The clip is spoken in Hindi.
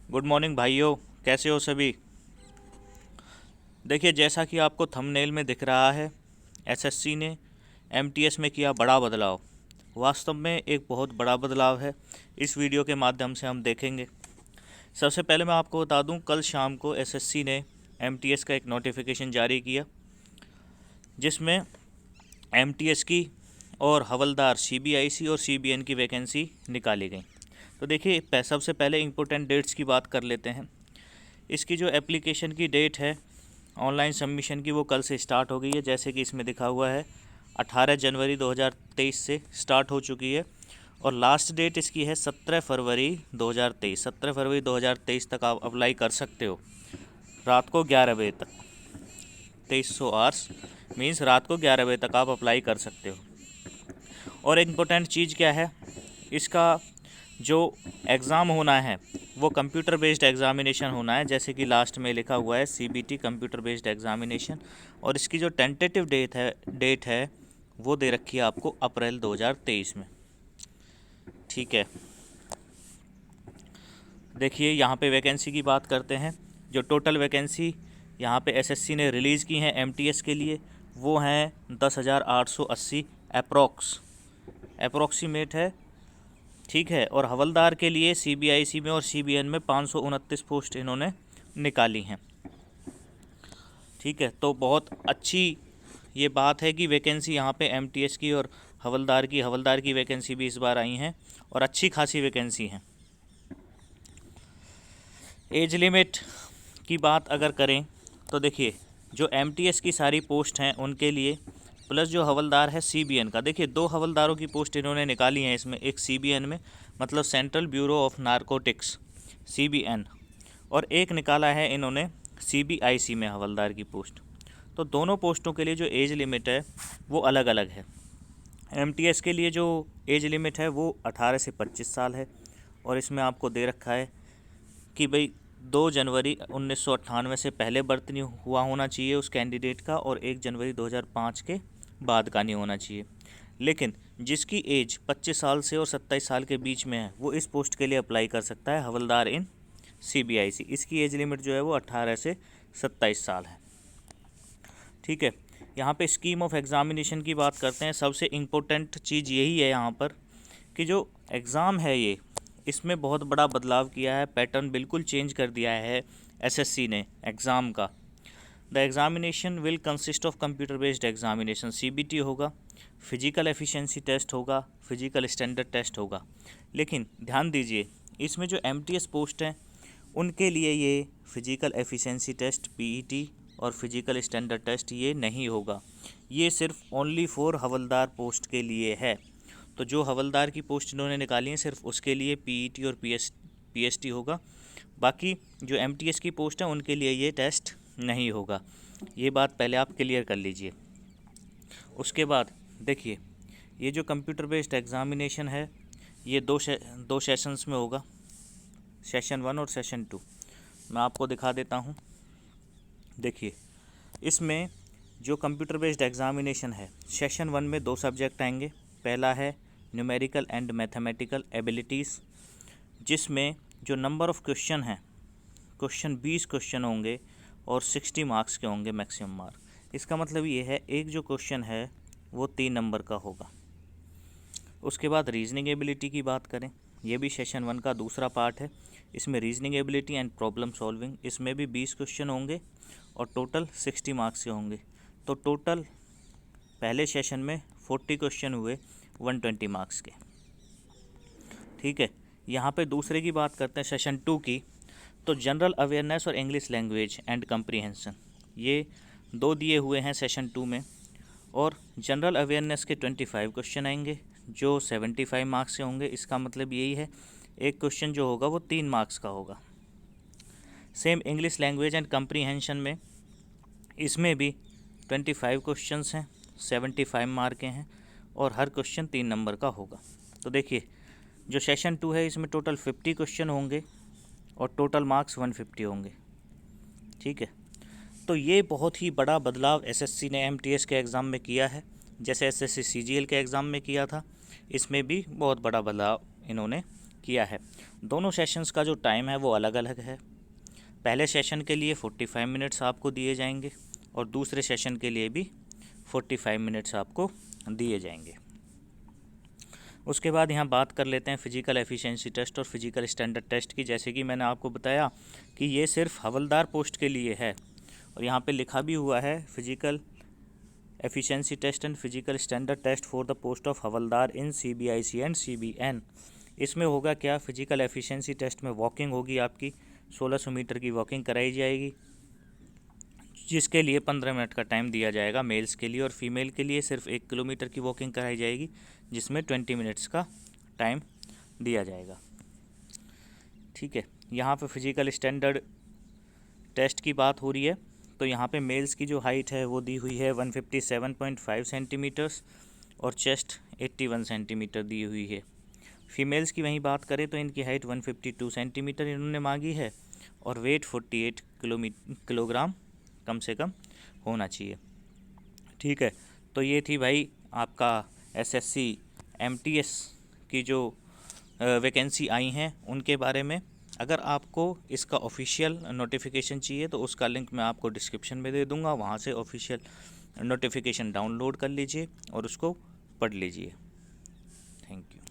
गुड मॉर्निंग भाइयों। कैसे हो सभी। देखिए, जैसा कि आपको थंबनेल में दिख रहा है, एसएससी ने एमटीएस में किया बड़ा बदलाव। वास्तव में एक बहुत बड़ा बदलाव है। इस वीडियो के माध्यम से हम देखेंगे। सबसे पहले मैं आपको बता दूं, कल शाम को एसएससी ने एमटीएस का एक नोटिफिकेशन जारी किया, जिसमें एमटीएस की और हवलदार सीबीआईसी और सीबीएन की वैकेंसी निकाली गई। तो देखिए, सबसे पहले इम्पोर्टेंट डेट्स की बात कर लेते हैं। इसकी जो एप्लीकेशन की डेट है ऑनलाइन सबमिशन की, वो कल से स्टार्ट हो गई है। जैसे कि इसमें लिखा हुआ है 18 जनवरी 2023 से स्टार्ट हो चुकी है और लास्ट डेट इसकी है 17 फरवरी 2023। 17 फरवरी 2023 तक आप अप्लाई कर सकते हो, रात को 11 बजे तक। 2300 आवर्स मीन्स रात को 11 बजे तक आप अप्लाई कर सकते हो। और एक इम्पोर्टेंट चीज़ क्या है, इसका जो एग्ज़ाम होना है वो कंप्यूटर बेस्ड एग्ज़ामिनेशन होना है। जैसे कि लास्ट में लिखा हुआ है सीबीटी कंप्यूटर बेस्ड एग्ज़ामिनेशन। और इसकी जो टेंटेटिव डेट है वो दे रखी है आपको अप्रैल 2023 में। ठीक है, देखिए यहाँ पे वैकेंसी की बात करते हैं। जो टोटल वैकेंसी यहाँ पे एसएससी ने रिलीज़ की हैं एमटीएस के लिए, वो हैं 10,880 अप्रोक्सीमेट है। ठीक है, और हवलदार के लिए सीबीआईसी में और सीबीएन में 529 पोस्ट इन्होंने निकाली हैं। ठीक है, तो बहुत अच्छी ये बात है कि वैकेंसी यहाँ पे एमटीएस की और हवलदार की वैकेंसी भी इस बार आई हैं और अच्छी खासी वैकेंसी हैं। एज लिमिट की बात अगर करें तो देखिए, जो एमटीएस की सारी पोस्ट हैं उनके लिए, प्लस जो हवलदार है सीबीएन का, देखिए 2 हवलदारों की पोस्ट इन्होंने निकाली हैं इसमें। एक सीबीएन में, मतलब central bureau of narcotics CBN, और एक निकाला है इन्होंने सीबीआईसी में हवलदार की पोस्ट। तो दोनों पोस्टों के लिए जो एज लिमिट है वो अलग अलग है। एमटीएस के लिए जो एज लिमिट है वो 18 से 25 साल है, और इसमें आपको दे रखा है कि भाई 2 जनवरी 1998 से पहले बर्थ नहीं हुआ होना चाहिए उस कैंडिडेट का, और 1 जनवरी 2005 के बाद का नहीं होना चाहिए। लेकिन जिसकी एज 25 साल से और 27 साल के बीच में है वो इस पोस्ट के लिए अप्लाई कर सकता है, हवलदार इन सीबीआईसी। इसकी एज लिमिट जो है वो 18 से 27 साल है। ठीक है, यहाँ पे स्कीम ऑफ एग्ज़ामिनेशन की बात करते हैं। सबसे इम्पोर्टेंट चीज़ यही है यहाँ पर कि जो एग्ज़ाम है ये, इसमें बहुत बड़ा बदलाव किया है, पैटर्न बिल्कुल चेंज कर दिया है एसएससी ने एग्ज़ाम का। The examination will consist of computer based examination, CBT होगा, फिजिकल एफिशिएंसी टेस्ट होगा, फिजिकल स्टैंडर्ड टेस्ट होगा। लेकिन ध्यान दीजिए, इसमें जो एमटीएस पोस्ट हैं उनके लिए ये फिजिकल एफिशिएंसी टेस्ट पीईटी और फिजिकल स्टैंडर्ड टेस्ट ये नहीं होगा। ये सिर्फ ओनली फॉर हवलदार पोस्ट के लिए है। तो जो हवलदार की पोस्ट इन्होंने निकाली है सिर्फ उसके लिए पीईटी और पीएसटी होगा। बाकी जो एमटीएस की पोस्ट है उनके लिए ये टेस्ट नहीं होगा। ये बात पहले आप क्लियर कर लीजिए। उसके बाद देखिए, ये जो कंप्यूटर बेस्ड एग्ज़ामिनेशन है ये दो सेशंस में होगा, सेशन 1 और सेशन 2। मैं आपको दिखा देता हूँ। देखिए, इसमें जो कंप्यूटर बेस्ड एग्ज़ामिनेशन है, सेशन 1 में 2 सब्जेक्ट आएंगे। पहला है न्यूमेरिकल एंड मैथमेटिकल एबिलिटीज़, जिसमें जो नंबर ऑफ़ क्वेश्चन हैं, क्वेश्चन 20 क्वेश्चन होंगे और 60 मार्क्स के होंगे मैक्सिमम मार्क। इसका मतलब ये है एक जो क्वेश्चन है वो 3 नंबर का होगा। उसके बाद रीजनिंग एबिलिटी की बात करें, ये भी सेशन 1 का दूसरा पार्ट है। इसमें reasoning ability and problem solving, इसमें भी 20 क्वेश्चन होंगे और टोटल 60 मार्क्स के होंगे। तो टोटल पहले सेशन में 40 क्वेश्चन हुए 120 मार्क्स के। ठीक है, यहाँ पे दूसरे की बात करते हैं सेशन 2 की। तो जनरल अवेयरनेस और इंग्लिश लैंग्वेज एंड कंप्रीहेंशन, ये 2 दिए हुए हैं सेशन 2 में। और जनरल अवेयरनेस के 25 क्वेश्चन आएंगे जो 75 मार्क्स से होंगे। इसका मतलब यही है एक क्वेश्चन जो होगा वो 3 मार्क्स का होगा। Same English language and comprehension में, इसमें भी 25 क्वेश्चंस हैं, 75 मार्क के हैं और हर क्वेश्चन 3 नंबर का होगा। तो देखिए, जो सेशन 2 है इसमें टोटल 50 क्वेश्चन होंगे और टोटल मार्क्स 150 होंगे। ठीक है, तो ये बहुत ही बड़ा बदलाव एसएससी ने एमटीएस के एग्ज़ाम में किया है। जैसे एसएससी सीजीएल के एग्ज़ाम में किया था, इसमें भी बहुत बड़ा बदलाव इन्होंने किया है। दोनों सेशंस का जो टाइम है वो अलग अलग है। पहले सेशन के लिए 45 मिनट्स आपको दिए जाएंगे और दूसरे सेशन के लिए भी 45 मिनट्स आपको दिए जाएंगे। उसके बाद यहाँ बात कर लेते हैं फिजिकल एफिशिएंसी टेस्ट और फिजिकल स्टैंडर्ड टेस्ट की। जैसे कि मैंने आपको बताया कि ये सिर्फ हवलदार पोस्ट के लिए है और यहाँ पे लिखा भी हुआ है physical efficiency test and physical standard test for the post of havildar in CBIC and CBN। इसमें होगा क्या, फिजिकल एफिशिएंसी टेस्ट में वॉकिंग होगी, आपकी 1600 मीटर की वॉकिंग कराई जाएगी, जिसके लिए 15 मिनट का टाइम दिया जाएगा मेल्स के लिए, और फीमेल के लिए सिर्फ 1 किलोमीटर की वॉकिंग कराई जाएगी जिसमें 20 मिनट्स का टाइम दिया जाएगा। ठीक है, यहाँ पे फिजिकल स्टैंडर्ड टेस्ट की बात हो रही है तो यहाँ पे मेल्स की जो हाइट है वो दी हुई है 157.5 सेंटीमीटर्स और चेस्ट 81 सेंटीमीटर दी हुई है। फीमेल्स की वहीं बात करें तो इनकी हाइट 152 सेंटीमीटर इन्होंने मांगी है और वेट 48 किलोग्राम कम से कम होना चाहिए। ठीक है, तो ये थी भाई आपका SSC MTS की जो वैकेंसी आई हैं उनके बारे में। अगर आपको इसका ऑफिशियल नोटिफिकेशन चाहिए तो उसका लिंक मैं आपको डिस्क्रिप्शन में दे दूंगा, वहाँ से ऑफिशियल नोटिफिकेशन डाउनलोड कर लीजिए और उसको पढ़ लीजिए। Thank you.